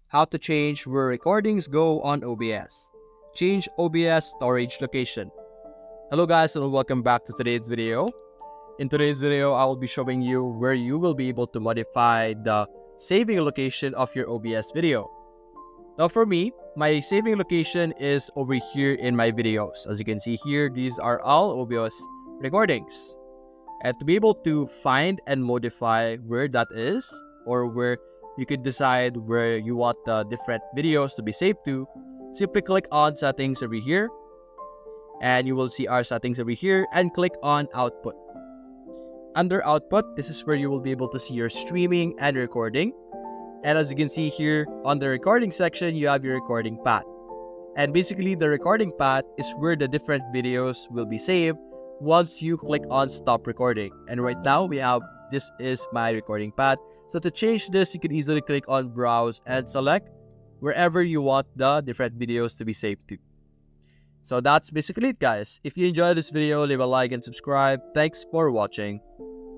how to change where recordings go on OBS. Change OBS storage location. Hello guys and welcome back to today's video. In today's video, I will be showing you where you will be able to modify the saving location of your OBS video. Now for me, my saving location is over here in my videos. As you can see here, these are all OBS recordings. And to be able to find and modify where that is, or where you could decide where you want the different videos to be saved to, simply click on settings over here. And you will see our settings over here and click on output. Under output, this is where you will be able to see your streaming and recording. And as you can see here on the recording section, you have your recording path. And basically the recording path is where the different videos will be saved once you click on stop recording. And right now this is my recording path. So to change this, you can easily click on browse and select wherever you want the different videos to be saved to. So that's basically it guys. If you enjoyed this video, leave a like and subscribe. Thanks for watching.